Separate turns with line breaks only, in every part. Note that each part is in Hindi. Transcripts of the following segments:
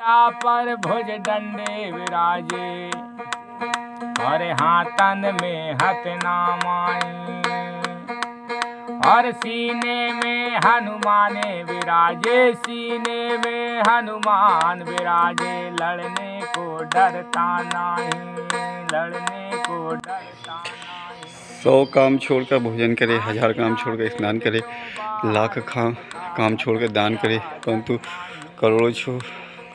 पर भुज डंडे विराजे, और हाथन में हथनामाई, और सीने में हनुमान विराजे, सीने में हनुमान विराजे। लड़ने को डरता नहीं, लड़ने को डरता नहीं।
100 काम छोड़कर भोजन करे, 1000 काम छोड़कर स्नान करे, लाख काम छोड़कर दान करे, परंतु करोड़ों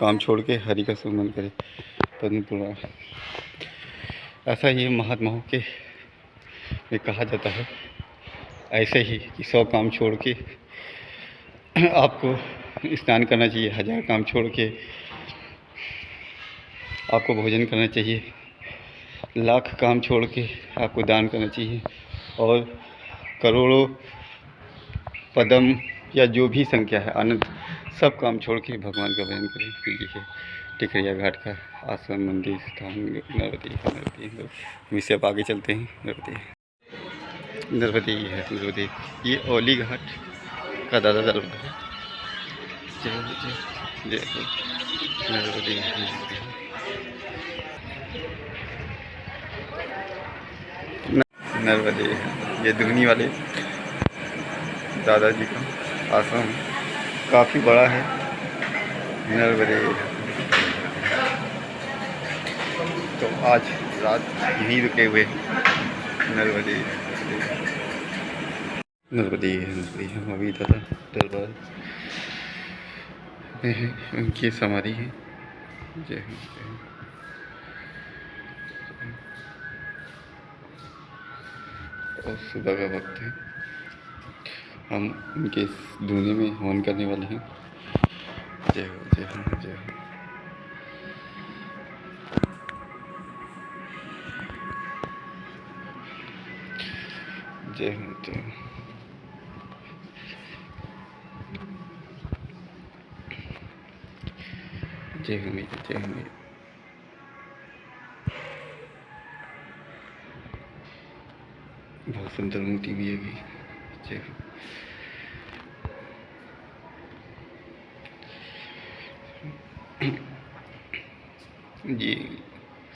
काम छोड़ के हरि का सुमरन करे। पद्म पुराण। ऐसा ही महात्माओं के में कहा जाता है। ऐसे ही कि 100 काम छोड़ के आपको स्नान करना चाहिए, 1000 काम छोड़ के आपको भोजन करना चाहिए, लाख काम छोड़ के आपको दान करना चाहिए, और करोड़ों पदम या जो भी संख्या है अनंत सब काम छोड़ के भगवान का भजन करें। ये टिकरिया घाट का आश्रम मंदिर स्थान नर्मदी। इससे आप आगे चलते हैं। नर्मदी है, नर्मदी। ये औली घाट का दादा दरबार है। जय जय जय नर्मदी। नर्मदी। ये दुगनी वाले दादाजी का आश्रम काफ़ी बड़ा है। नर्मदे। तो आज रात यहीं रुके हुए। नर्मदे नर्मदे नर्मदे। हम अभी दादा दरबार में है, उनकी समाधि है। जय हिंद। और सुबह का वक्त है, हम उनके धुने में हवन करने वाले हैं। जय हो जय हो जय हो। जय हो जय हो। जय हो मेरी, जय हो मेरी। बहुत सुंदर मूर्ति भी है। जय हो। जी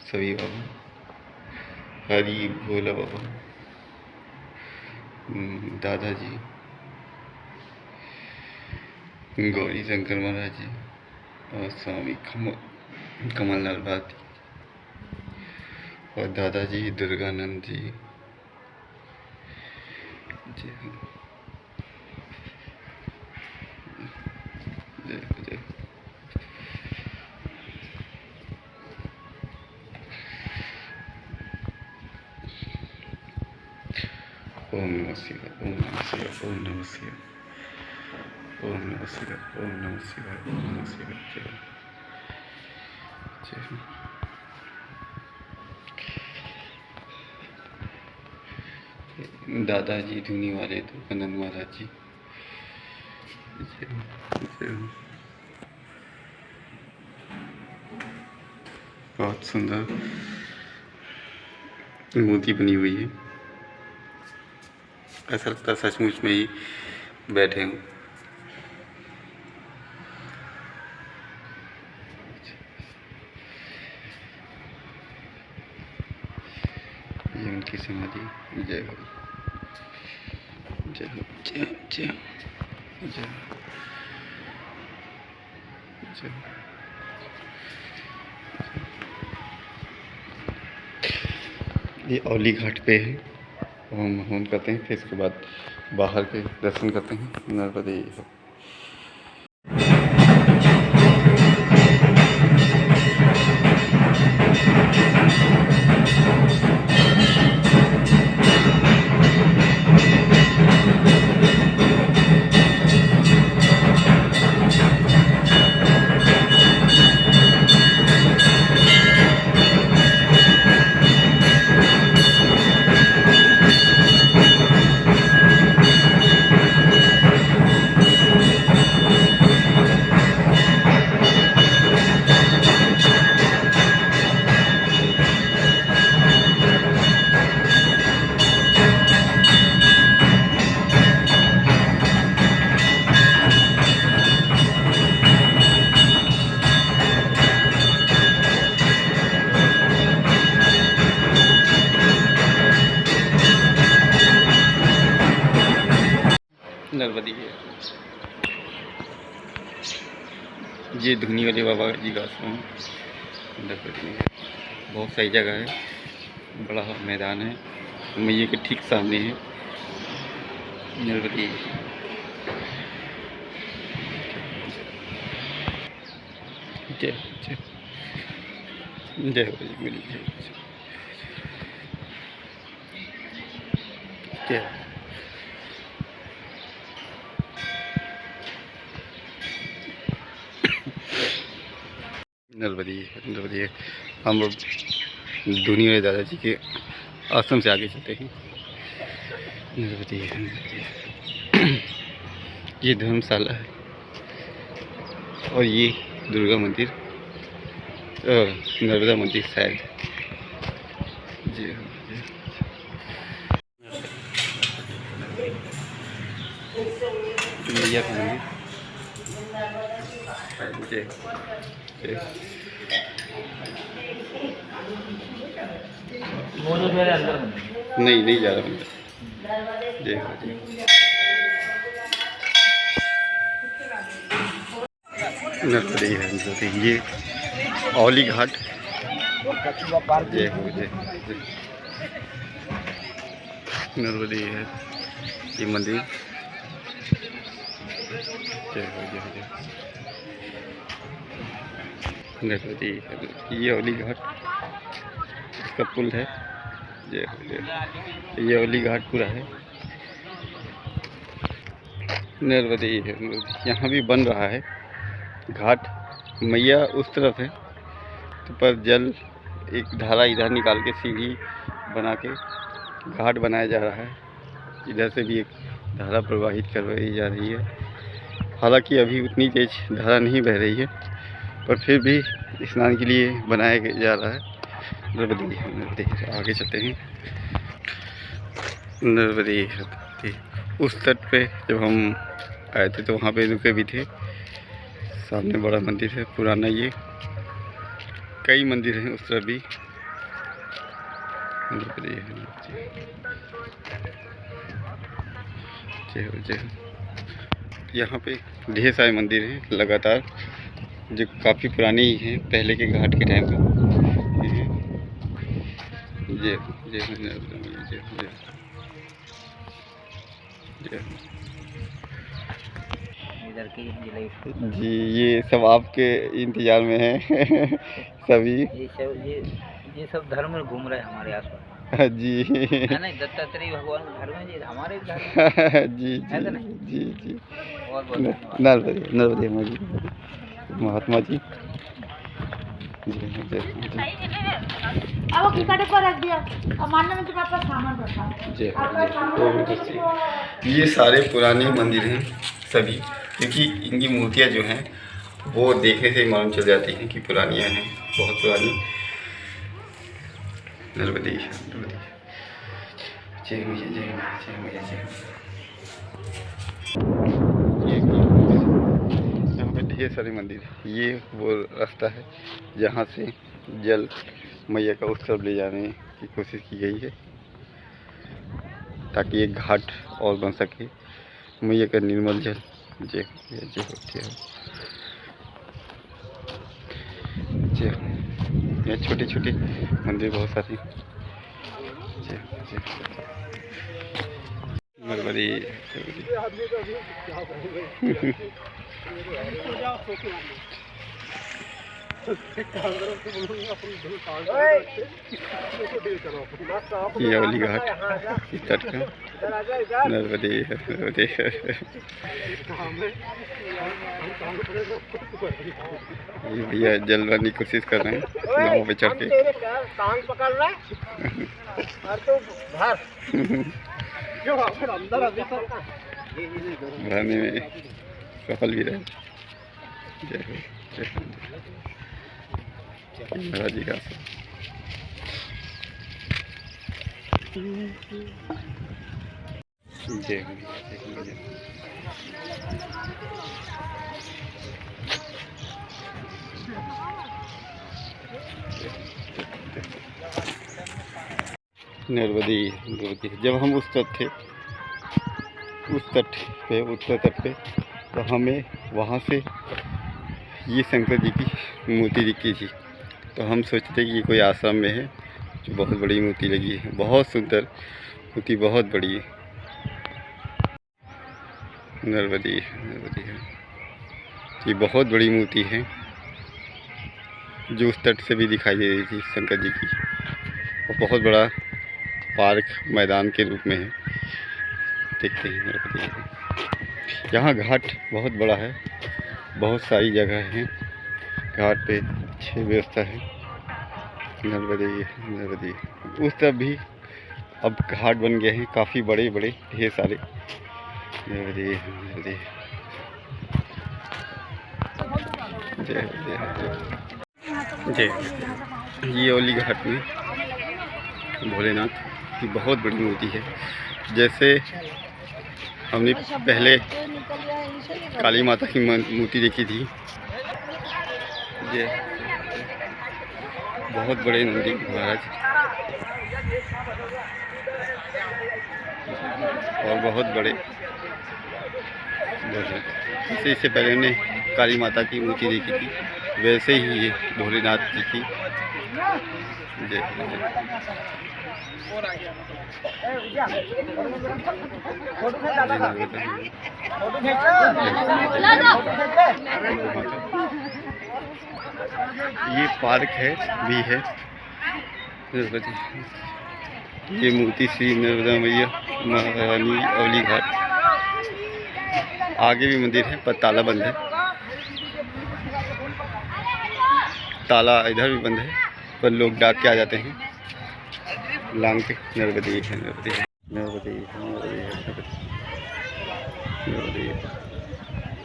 सभी बाबा, हरि भोला बाबा, दादाजी, गौरी शंकर महाराज जी, और स्वामी कमललाल भारती, और दादाजी दुर्गानंद जी। जय जय जय। ओम नमः शिवाय, ओम नमः शिवाय, ओम नमः शिवाय, ओम नमः शिवाय, ओम नमः शिवाय, ओम नमः शिवाय। जय जय। दादाजी धुनी वाले दुर्गानंद महाराज जी। बहुत सुंदर मूर्ति बनी हुई है। ऐसा लगता है सचमुच में ही बैठे हूँ। ये उनकी समाधि। जय हो जय हो जय जय जय जय। ये औली घाट पे है। हम हवन करते हैं, फिर इसके बाद बाहर के दर्शन करते हैं। नर्मदे। ये धुनी वाले बाबा जी का आश्रम है। बहुत सही जगह है, बड़ा मैदान है, मैया के ठीक सामने है नर्मदी। जय जय जय हो जी मेरी जय। नर्मदी नर्मदी हम लोग धुनी वाले दादाजी के आश्रम से आगे चलते हैं। नर्मदी ये धर्मशाला है और ये दुर्गा मंदिर, नर्मदा मंदिर शायद। जी मैया का मंदिर। जय जय। नहीं जा रहा मंदिर। जय हो जय। नर्मदी है नर्मदी, ये औली घाट। जय हो जय जय। नर्मदी है ये मंदिर। जय हो जय जय। नर्मदी ये औली घाट, इसका पुल है। जय हो जय। ये औली घाट पूरा है। नर्मदी है, यहाँ भी बन रहा है घाट। मैया उस तरफ है तो पर जल एक धारा इधर निकाल के सीढ़ी बना के घाट बनाया जा रहा है। इधर से भी एक धारा प्रवाहित करवाई जा रही है। हालांकि अभी उतनी तेज धारा नहीं बह रही है, पर फिर भी स्नान के लिए बनाया जा रहा है। नर्मदी आगे चलते हैं। नर्मदी उस तट पे जब हम आए थे तो वहाँ पे रुके भी थे। सामने बड़ा मंदिर है पुराना, ये कई मंदिर हैं उस तरफ भी। जय हो जय। यहाँ पे ढेर सारे मंदिर हैं लगातार, जो काफ़ी पुराने ही हैं, पहले के घाट के टाइम पे। जय जय जय जय।
इधर की
जी ये सब आपके इंतजार में हैं सभी।
ये सब धर्म में घूम रहे हैं हमारे आसपास।
जी
नहीं, दत्तात्रेय भगवान धर्म है, ये हमारे धर्म
जी
है
जी
नहीं?
जी जी।
बहुत
नर्मदे महात्मा जी।
अब टिकट पर रख दिया और मानने में तुम्हारे पास सामान रखा है।
ये सारे पुराने मंदिर हैं सभी, क्योंकि इनकी मूर्तियाँ जो हैं वो देखने से ही मालूम चल जाती हैं कि पुरानियाँ हैं, बहुत पुरानी। नर्मदी नर्मदी जय मैया जय मैया जय मैया जय। यहाँ पे ढेर सारे मंदिर। ये वो रास्ता है जहाँ से जल मैया का उत्सव ले जाने की कोशिश की गई है, ताकि एक घाट और बन सके मैया का निर्मल जल। जय जय जय। जय यहाँ छोटे छोटे मंदिर बहुत सारे। जय जय। नर्मदी ये वाली घाट इस तट का। नर्मदी नर्मदी ये भैया जल भरने की कोशिश कर रहे हैं नाव पे चढ़ के। भरने में सफल भी रहे। जय हो जय हो महाराज जी का। जय हो जय। नर्मदी नर्मदी जब हम उस तट थे, उस तट पे उत्तर तट पे, तो हमें वहाँ से ये शंकर जी की मूर्ति दिखी थी, तो हम सोचते कि ये कोई आश्रम में है, जो बहुत बड़ी मूर्ति लगी है। बहुत सुंदर मूर्ति, बहुत बड़ी नर्मदी है। ये बहुत बड़ी मूर्ति है, जो उस तट से भी दिखाई दे रही थी शंकर जी की। और बहुत बड़ा पार्क मैदान के रूप में है। देखते हैं नर्मदी। यहाँ घाट बहुत बड़ा है, बहुत सारी जगह हैं घाट पे, अच्छी व्यवस्था है। नर्मदी उस तरफ भी अब घाट बन गए हैं, काफ़ी बड़े बड़े ढेर सारे। नर्मदी जय ये औली घाट में भोलेनाथ की बहुत बड़ी मूर्ति है। जैसे हमने पहले काली माता की मूर्ति देखी थी, ये बहुत बड़े नंदी महाराज और बहुत बड़े भोलेनाथ। इससे पहले हमने काली माता की मूर्ति देखी थी, वैसे ही ये भोलेनाथ जी की ये पार्क है भी है। ये मूर्ति श्री नर्मदा मैया महारानी औली घाट। आगे भी मंदिर है पर ताला बंद है, ताला इधर भी बंद है, पर लोग डाक के आ जाते हैं लांग के। नर्मदी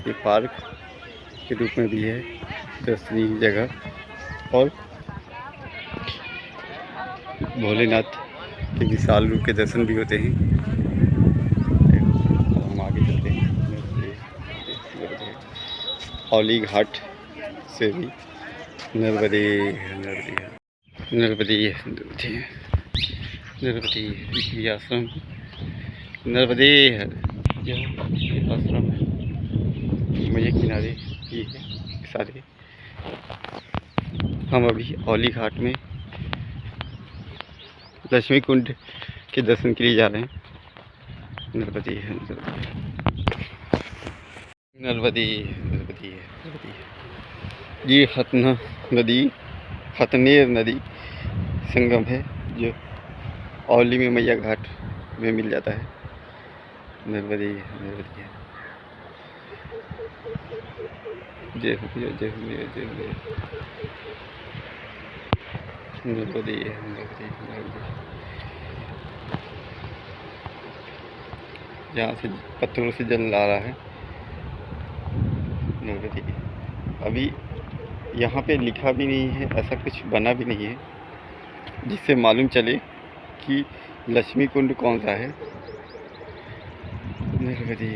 ये पार्क के रूप में भी है, दर्शनीय जगह। और भोलेनाथ के विशाल रूप के दर्शन भी होते हैं। हम आगे चलते हैं औली घाट से भी। नर्मदी आश्रम, नर्मदी आश्रम मुझे किनारे ये है सारे। हम अभी औली घाट में लक्ष्मी कुंड के दर्शन के लिए जा रहे हैं। नर्मदी ये हथनेर नदी संगम है, जो औली में मैया घाट में मिल जाता है। नर्मदी जय नर्मदी। जहाँ से पत्थरों से जल आ रहा है नर्मदी। अभी यहाँ पे लिखा भी नहीं है, ऐसा कुछ बना भी नहीं है जिससे मालूम चले कि लक्ष्मी कुंड कौन सा है। नर्मदी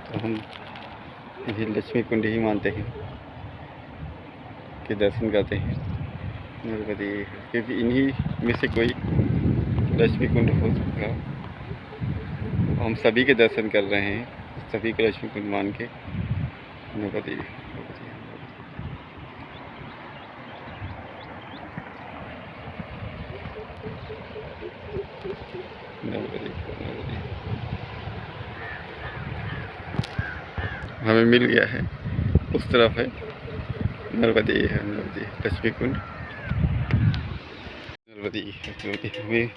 तो हम ये लक्ष्मी कुंड ही मानते हैं कि दर्शन करते हैं नर्मदी, क्योंकि इन्हीं में से कोई लक्ष्मी कुंड हो सकता। हम सभी के दर्शन कर रहे हैं, सभी को लक्ष्मी कुंड मान के। नर्मदी हमें मिल गया है, उस तरफ है नर्मदी लक्ष्मी कुंड। नर्मदी हमें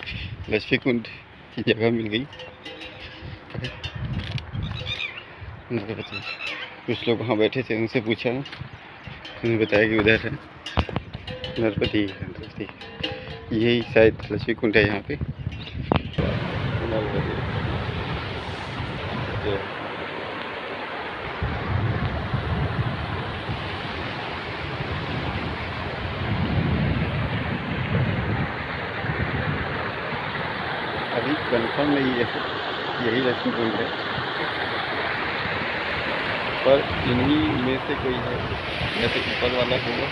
लक्ष्मी कुंड की जगह मिल गई। नर्मदी कुछ लोग वहाँ बैठे थे, उनसे पूछा, उन्होंने बताया कि उधर है नर्मदी। यही शायद लक्ष्मी कुंड है यहाँ पे। नर्मदी अभी कंफर्म नहीं है यही लक्ष्मी कुंड है, पर इन्हीं में से कोई है, जैसे ऊपर वाला होगा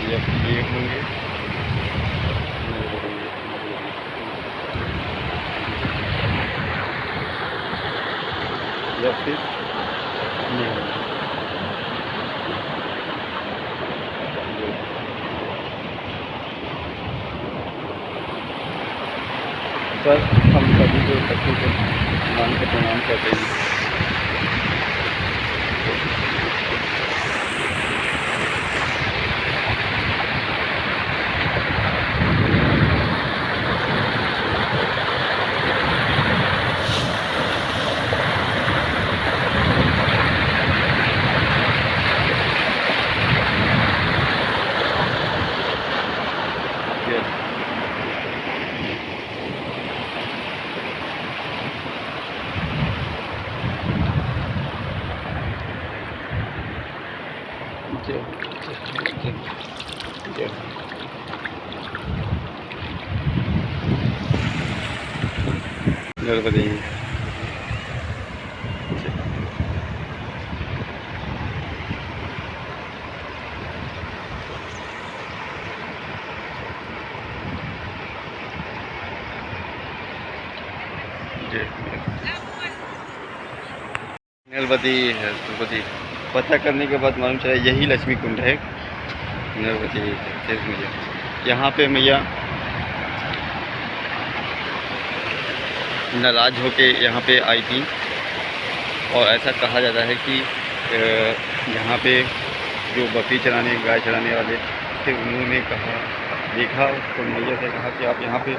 या ये होंगे। तरफ से ये है। बस हम सभी को इकट्ठे से भगवान को प्रणाम करते हैं। नर्मदे नर्मदी है। नर्मदी पता करने के बाद मालूम चला यही लक्ष्मी कुंड है। नर्मदी मैया यहाँ पे मैया नाराज होके यहाँ पे आई थी और ऐसा कहा जाता है कि यहाँ पे जो बकरी चराने गाय चराने वाले थे उन्होंने कहा देखा तो मैया से कहा कि आप यहाँ पे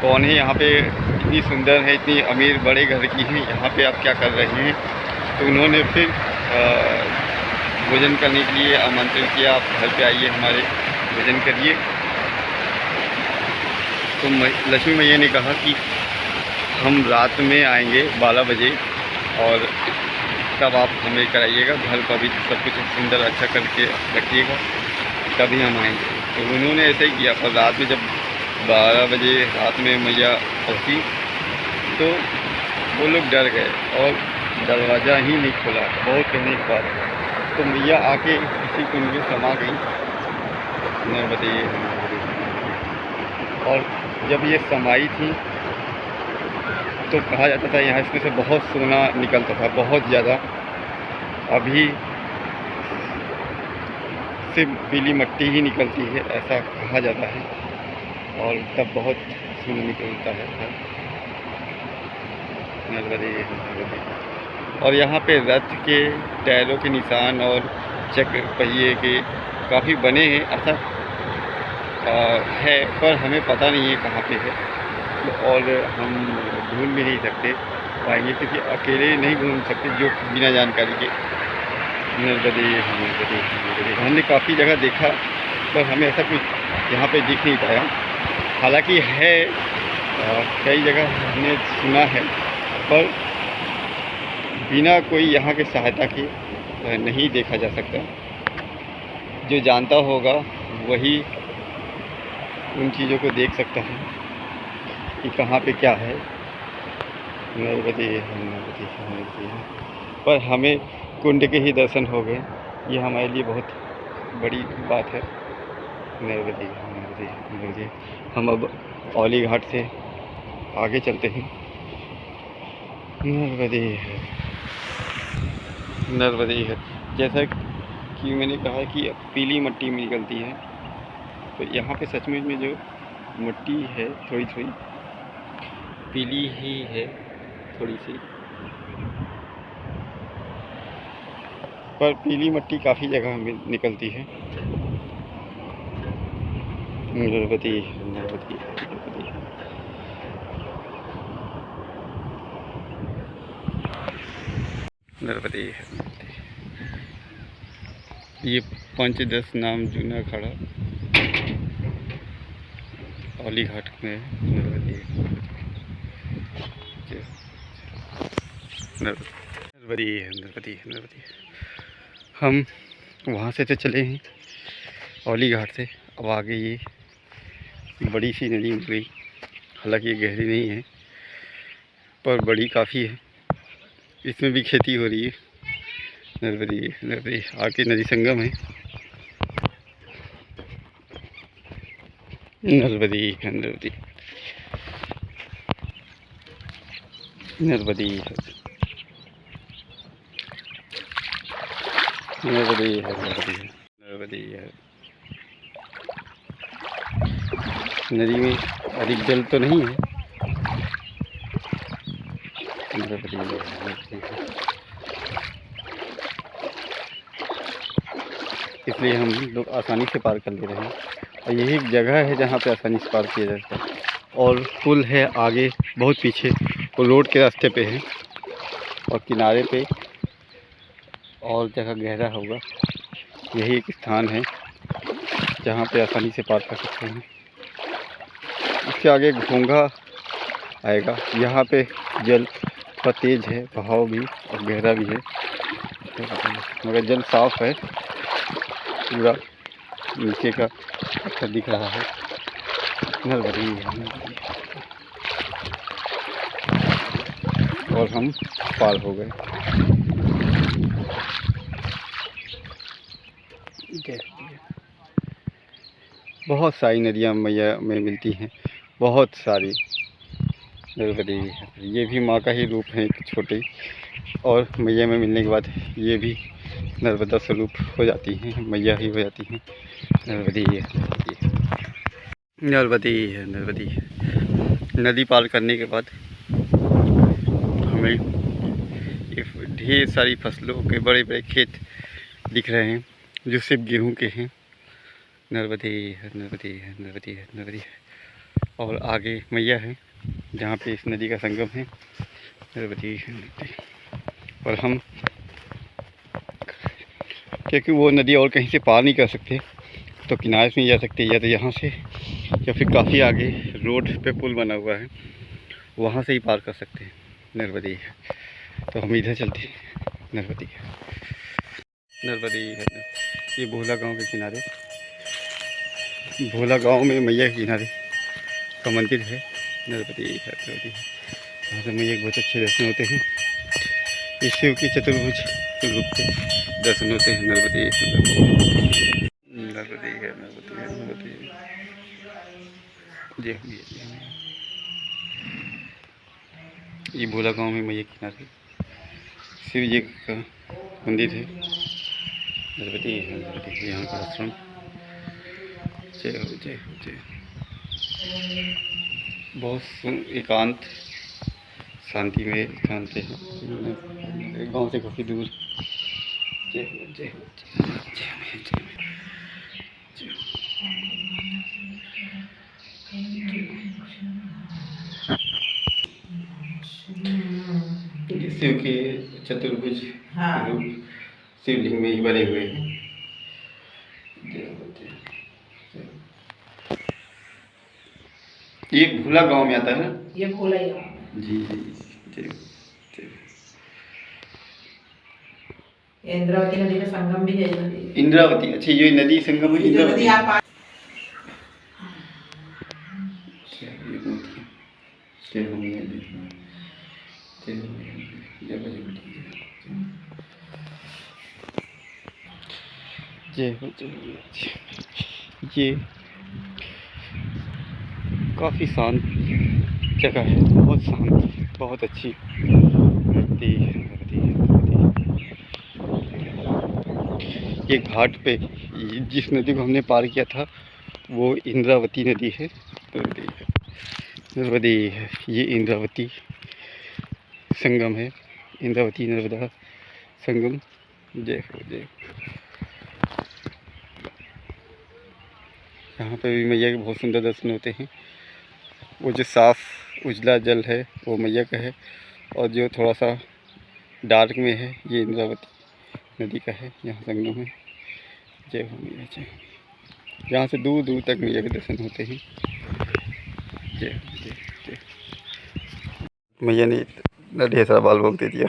कौन है, यहाँ पे इतनी सुंदर है, इतनी अमीर बड़े घर की है, यहाँ पे आप क्या कर रहे हैं। तो उन्होंने फिर भोजन करने के लिए आमंत्रण किया, आप घर पे आइए हमारे भोजन करिए। तो लक्ष्मी मैया ने कहा कि हम रात में आएंगे 12 बजे और तब आप हमें कराइएगा, घर का भी सब कुछ सुंदर अच्छा करके रखिएगा, तभी हम आएंगे। तो उन्होंने ऐसे ही किया। पर रात में जब 12 बजे रात में मैया पहुंची तो वो लोग डर गए और दरवाज़ा ही नहीं खोला। बहुत कहने के बाद तो मैया आके किसी कुंड में समा गई। नर्मदे और जब ये समाई थी तो कहा जाता था यहाँ इसमें से बहुत सोना निकलता था, बहुत ज़्यादा। अभी सिर्फ पीली मिट्टी ही निकलती है ऐसा कहा जाता है और तब बहुत सोना निकलता है। नर्मदे और यहाँ पे रथ के टायरों के निशान और चक्र पहिए के काफ़ी बने हैं ऐसा है, पर हमें पता नहीं है कहाँ पे है और हम ढूंढ भी नहीं सकते पाएंगे क्योंकि अकेले नहीं घूम सकते जो बिना जानकारी के। नर्मदे हमने काफ़ी जगह देखा पर हमें ऐसा कुछ यहाँ पे दिख नहीं पाया। हालांकि है कई जगह हमने सुना है पर बिना कोई यहाँ के सहायता के नहीं देखा जा सकता। जो जानता होगा वही उन चीज़ों को देख सकता है कि कहाँ पे क्या है। नर्मदे पर हमें कुंड के ही दर्शन हो गए, ये हमारे लिए बहुत बड़ी बात है। नर्मदे हम अब औली घाट से आगे चलते हैं। नर्मदे है जैसा कि मैंने कहा कि पीली मिट्टी में निकलती है, तो यहाँ पे सचमुच में जो मिट्टी है थोड़ी थोड़ी पीली ही है, थोड़ी सी, पर पीली मिट्टी काफ़ी जगह में निकलती है। नर्मदे नर्मदे ये पंचदश नाम जूना खड़ा औली घाट में नर्मदे हम वहाँ से तो चले हैं औली घाट से। अब आगे ये बड़ी सी नदी मिल गई, हालांकि ये गहरी नहीं है पर बड़ी काफ़ी है, इसमें भी खेती हो रही है। नर्मदे आके नदी संगम है। नर्मदे नर्मदी है, नर्मदी है, नर्मदी है। नदी में अधिक जल तो नहीं है। नर्मदी है, नर्मदी है। इसलिए हम लोग आसानी से पार कर ले रहे हैं और यही जगह है जहाँ पे आसानी से पार किया जाता है। और पुल है आगे बहुत पीछे, वो रोड के रास्ते पे है और किनारे पे और जगह गहरा होगा। यही एक स्थान है जहाँ पे आसानी से पार कर सकते हैं। इसके आगे घोंघा आएगा। यहाँ पे जल थोड़ा तेज़ है, बहाव भी और गहरा भी है, मगर जल साफ़ है। पूरा नीचे का पत्थर दिख रहा है। नर्मदी है, नर्मदी है। और हम पार हो गए। बहुत सारी नदियाँ मैया में मिलती हैं, बहुत सारी। नर्मदी है, ये भी माँ का ही रूप है एक छोटे, और मैया में मिलने के बाद ये भी नर्मदा स्वरूप हो जाती हैं, मैया ही हो जाती हैं। नर्मदी है, नर्मदी है, नर्मदी है। नदी पार करने के बाद हमें ये ढेर सारी फसलों के बड़े बड़े खेत दिख रहे हैं जो सिर्फ गेहूं के हैं। नर्मदी है, नर्मदी है, नर्मदी है, नर्मदी है। और आगे मैया है जहाँ पे इस नदी का संगम है। नर्मदी है, नर्मदी। और हम, क्योंकि वो नदी और कहीं से पार नहीं कर सकते, तो किनारे से नहीं जा सकते, या तो यहाँ से या फिर काफ़ी आगे रोड पे पुल बना हुआ है, वहाँ से ही पार कर सकते हैं। नर्मदी है, तो हम इधर चलते हैं। नर्मदी है, नर्मदी है। ये भोला गांव के किनारे, भोला गांव में मैया के किनारे का मंदिर है। नर्मदी है, नर्मदी है। यहाँ से मैया के बहुत अच्छे दर्शन होते हैं। इस शिव की चतुर्भुज रूप से दर्शन होते हैं। नर्मदी है, नर्मदी है, नर्मदी है, नर्मदी है। ये भोला गांव में मैया के किनारे शिव जी का मंदिर है। नर्मदी है, नर्मदी है। यहाँ का आश्रम। जय हो, जय हो, जय। बहुत एकांत शांति में एकांत है, गांव से काफ़ी दूर। जय हो, जय हो, जय हो, जय हो, जय हो। शिव के चतुर्भुज रूप शिवलिंग में ही बने हुए हैं। ये भोला गांव में आता है ना?
ये भोला ही गाँव।
जी जी जी।
इंद्रावती नदी का संगम भी है नदी।
इंद्रावती, अच्छा ये नदी संगम है इंद्रावती। ये काफ़ी शांत जगह है, बहुत शांत, बहुत अच्छी नदी है। ये घाट पे जिस नदी को हमने पार किया था वो इंद्रावती नदी है। नर्मदी है, ये इंद्रावती संगम है। इंद्रावती नर्मदा संगम। जय हो, जय। यहाँ पे भी मैया के बहुत सुंदर दर्शन होते हैं। वो जो साफ़ उजला जल है वो मैया का है, और जो थोड़ा सा डार्क में है ये इंद्रावती नदी का है। यहाँ संगम है। जय हो मैया, जय। यहाँ से दूर दूर तक मैया के दर्शन होते हैं। जय हो, जय, जय। मैया ने ढेर सारा बाल भोग दे दिया।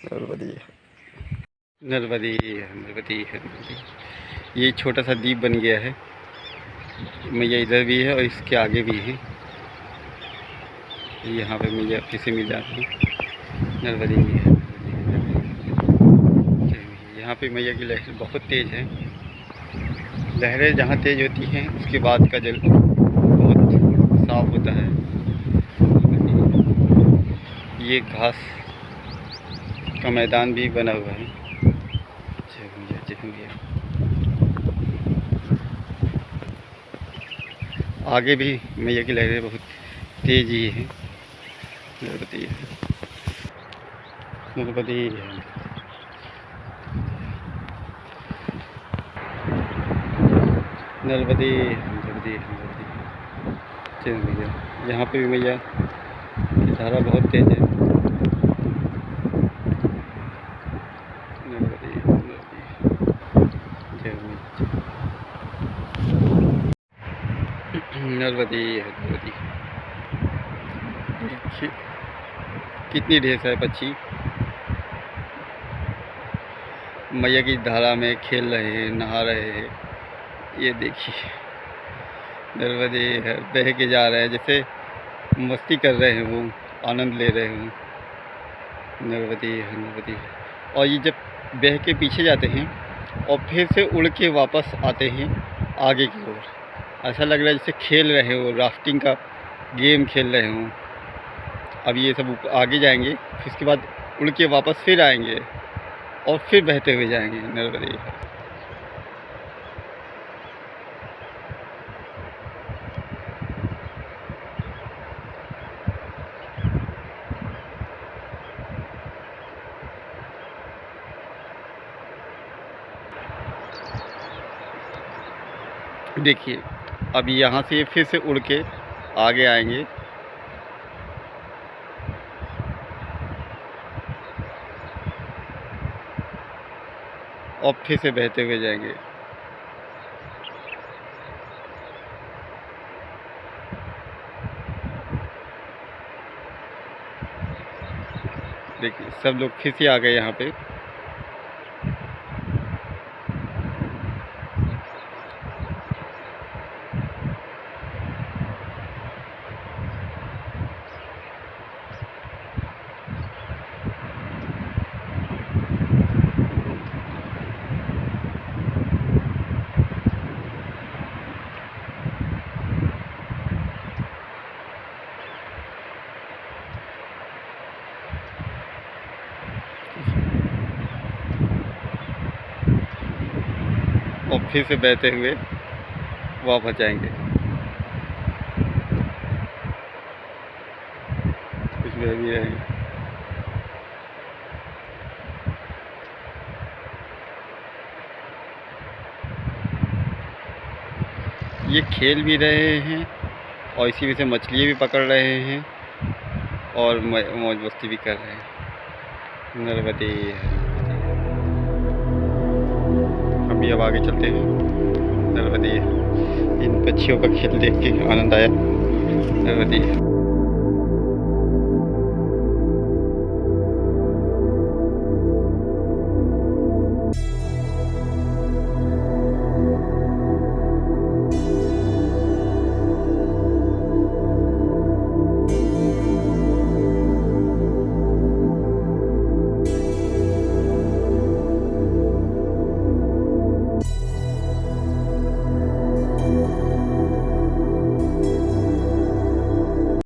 नर्मदी है, नर्मदी है, नर्मदी है, नर्मदी। ये छोटा सा द्वीप बन गया है। मैया इधर भी है और इसके आगे भी है। यहाँ पे मैया फिर से मिल जाती है। नर्मदी है। यहाँ पे मैया की लहर बहुत तेज़ है। लहरें जहाँ तेज़ होती हैं उसके बाद का जल बहुत साफ होता है। ये घास का मैदान भी बना हुआ है। नीचे हैं भैया। आगे भी मैया की लहरें बहुत तेज ही हैं। नर्मदे नर्मदे नर्मदे नर्मदे नर्मदे। चलो भैया, यहाँ पे भी मैया की धारा बहुत तेज है। नर्मदे नर्मदे जय मैया। नर्मदे नर्मदे। देखिए कितनी ढेर सारे पक्षी मैया की धारा में खेल रहे हैं, नहा रहे हैं। ये देखिए नर्मदे बह के जा रहे हैं, जैसे मस्ती कर रहे हैं, वो आनंद ले रहे हैं। नर्मदे नर्मदे। और ये जब बह के पीछे जाते हैं और फिर से उड़ के वापस आते हैं आगे की ओर, ऐसा लग रहा है जैसे खेल रहे हो, राफ्टिंग का गेम खेल रहे हों। अब ये सब आगे जाएंगे, फिर उसके बाद उड़ के वापस फिर आएंगे और फिर बहते हुए जाएंगे। नर्मदे। देखिए अब यहाँ से फिर से उड़ के आगे आएंगे। और फिर से बहते हुए जाएंगे। देखिए सब लोग फिर से आ गए यहाँ पे। और फिर से बहते हुए वापस जाएंगे। कुछ बह भी रहेंगे। ये खेल भी रहे हैं और इसी में से मछलियाँ भी पकड़ रहे हैं और मौज मस्ती भी कर रहे हैं। नर्मदे। हम भी अब आगे चलते हैं। नर्मदे। इन पक्षियों का खेल देख के आनंद आया। नर्मदे।